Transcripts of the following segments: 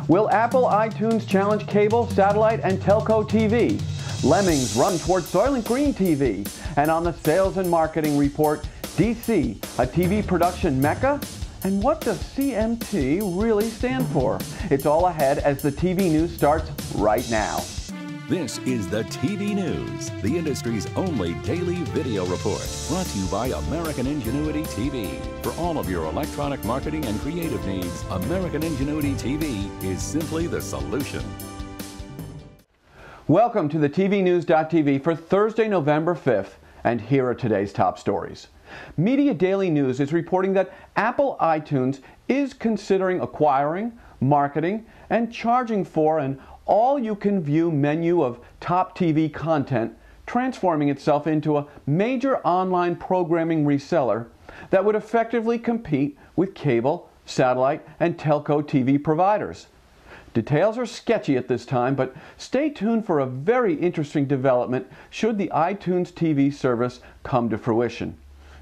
Will Apple iTunes challenge cable, satellite, and telco TV? Lemmings run toward Soylent Green TV. And on the sales and marketing report, DC, a TV production mecca? And what does CMT really stand for? It's all ahead as the TV news starts right now. This is the TV News, the industry's only daily video report, brought to you by American Ingenuity TV. For all of your electronic marketing and creative needs, American Ingenuity TV is simply the solution. Welcome to the TVNews.tv for Thursday, November 5th, and here are today's top stories. Media Daily News is reporting that Apple iTunes is considering acquiring, marketing, and charging for an all-you-can-view menu of top TV content, transforming itself into a major online programming reseller that would effectively compete with cable, satellite, and telco TV providers. Details are sketchy at this time, but stay tuned for a very interesting development should the iTunes TV service come to fruition.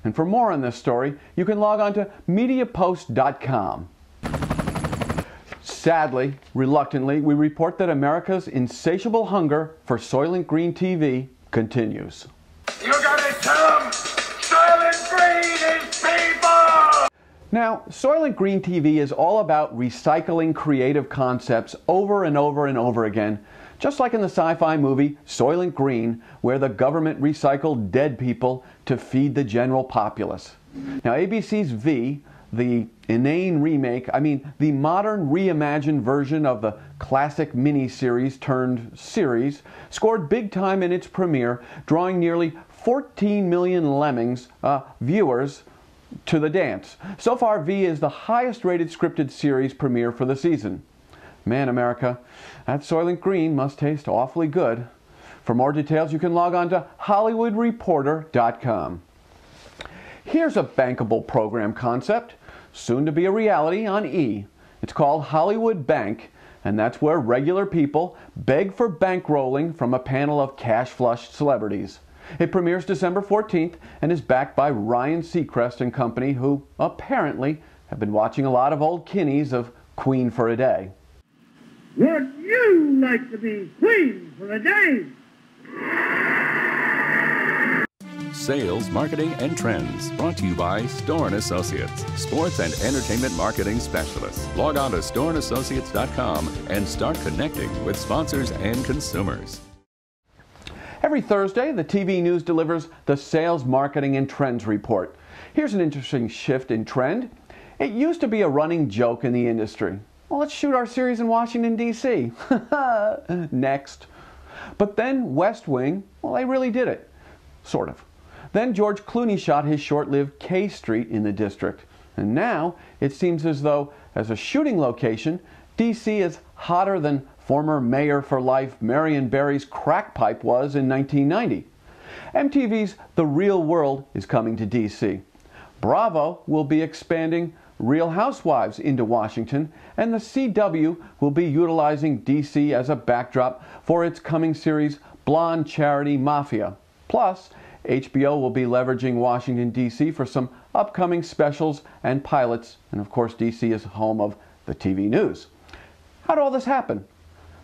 And for more on this story, you can log on to MediaPost.com. Sadly, reluctantly, we report that America's insatiable hunger for Soylent Green TV continues. You gotta tell them Soylent Green is people! Now, Soylent Green TV is all about recycling creative concepts over and over and over again, just like in the sci-fi movie Soylent Green, where the government recycled dead people to feed the general populace. Now, ABC's V, the inane remake, the modern reimagined version of the classic miniseries turned series, scored big time in its premiere, drawing nearly 14 million Lemmings viewers to the dance. So far, V is the highest rated scripted series premiere for the season. Man, America, that Soylent Green must taste awfully good. For more details, you can log on to HollywoodReporter.com. Here's a bankable program concept, soon to be a reality on E! It's called Hollywood Bank, and that's where regular people beg for bankrolling from a panel of cash-flushed celebrities. It premieres December 14th and is backed by Ryan Seacrest and company, who apparently have been watching a lot of old kiddies of Queen for a Day. Would you like to be queen for a day? Sales, marketing, and trends, brought to you by Storn Associates, sports and entertainment marketing specialists. Log on to stornassociates.com and start connecting with sponsors and consumers. Every Thursday, the TV News delivers the Sales, Marketing, and Trends Report. Here's an interesting shift in trend. It used to be a running joke in the industry. Well, let's shoot our series in Washington, D.C. Next. But then West Wing, well, they really did it. Sort of. Then George Clooney shot his short-lived K Street in the district. And now it seems as though, as a shooting location, D.C. is hotter than former Mayor for Life Marion Barry's crack pipe was in 1990. MTV's The Real World is coming to D.C. Bravo will be expanding Real Housewives into Washington, and the CW will be utilizing D.C. as a backdrop for its coming series Blonde Charity Mafia. Plus, HBO will be leveraging Washington, D.C. for some upcoming specials and pilots, and of course D.C. is home of the TV News. How did all this happen?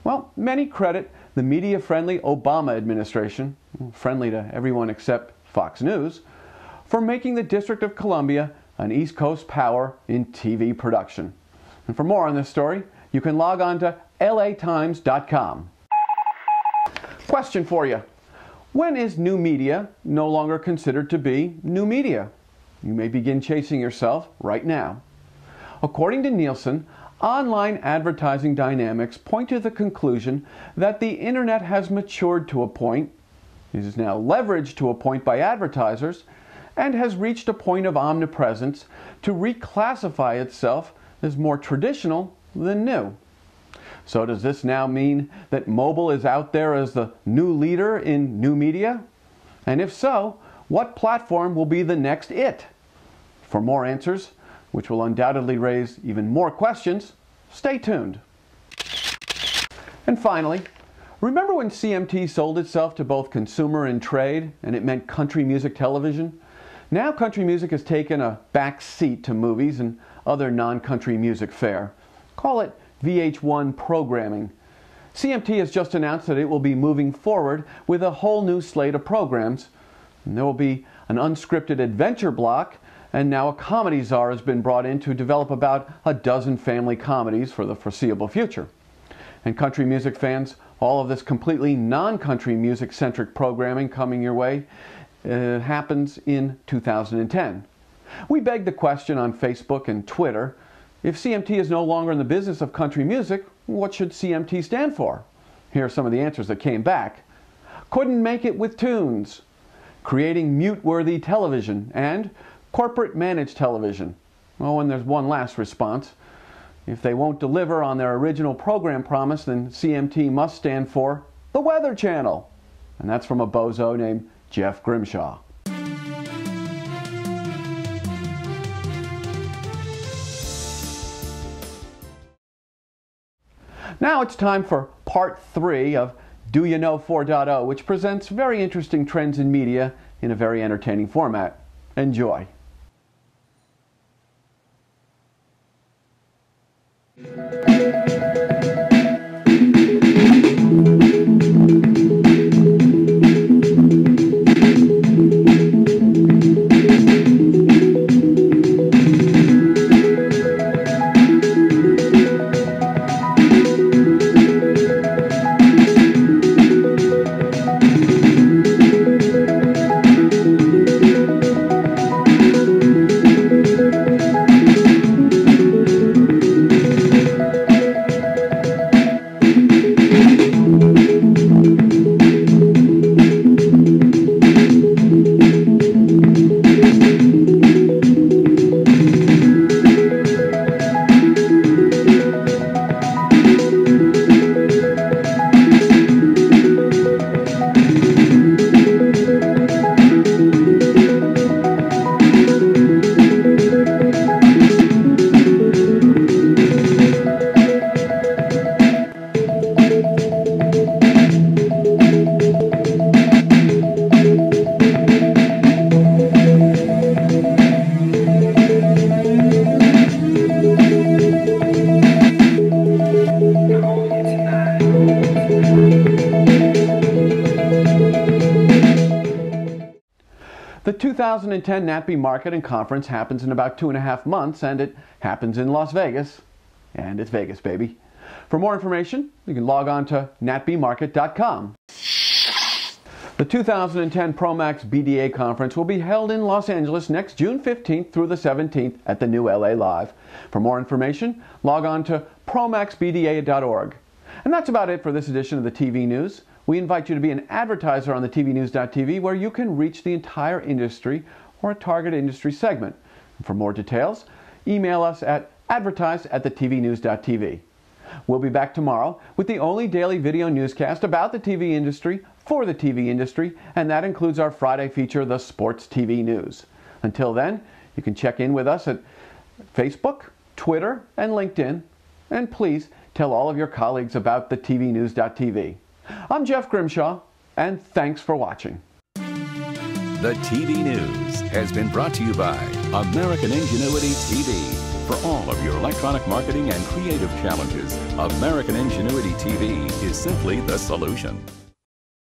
Well, many credit the media-friendly Obama administration, friendly to everyone except Fox News, for making the District of Columbia an East Coast power in TV production. And for more on this story, you can log on to LATimes.com. Question for you. When is new media no longer considered to be new media? You may begin chasing yourself right now. According to Nielsen, online advertising dynamics point to the conclusion that the internet has matured to a point, is now leveraged to a point by advertisers, and has reached a point of omnipresence to reclassify itself as more traditional than new. So does this now mean that mobile is out there as the new leader in new media? And if so, what platform will be the next it? For more answers, which will undoubtedly raise even more questions, stay tuned. And finally, remember when CMT sold itself to both consumer and trade, and it meant country music television? Now country music has taken a back seat to movies and other non-country music fare. Call it VH1 programming. CMT has just announced that it will be moving forward with a whole new slate of programs. And there will be an unscripted adventure block, and now a comedy czar has been brought in to develop about a dozen family comedies for the foreseeable future. And country music fans, all of this completely non-country music-centric programming coming your way happens in 2010. We begged the question on Facebook and Twitter, if CMT is no longer in the business of country music, what should CMT stand for? Here are some of the answers that came back. Couldn't make it with tunes, creating mute-worthy television, and corporate managed television. Oh, and there's one last response. If they won't deliver on their original program promise, then CMT must stand for the Weather Channel. And that's from a bozo named Jeff Grimshaw. Now it's time for part 3 of Do You Know 4.0, which presents very interesting trends in media in a very entertaining format. Enjoy. The 2010 NATPE Market and Conference happens in about 2.5 months, and it happens in Las Vegas. And it's Vegas, baby. For more information, you can log on to natpemarket.com. The 2010 ProMax BDA Conference will be held in Los Angeles next June 15th through the 17th at the new LA Live. For more information, log on to promaxbda.org. And that's about it for this edition of the TV News. We invite you to be an advertiser on the tvnews.tv, where you can reach the entire industry or a target industry segment. And for more details, email us at advertise@thetvnews.tv. We'll be back tomorrow with the only daily video newscast about the TV industry for the TV industry, and that includes our Friday feature, The Sports TV News. Until then, you can check in with us at Facebook, Twitter, and LinkedIn. And please tell all of your colleagues about the tvnews.tv. I'm Jeff Grimshaw, and thanks for watching. The TV News has been brought to you by American Ingenuity TV. For all of your electronic marketing and creative challenges, American Ingenuity TV is simply the solution.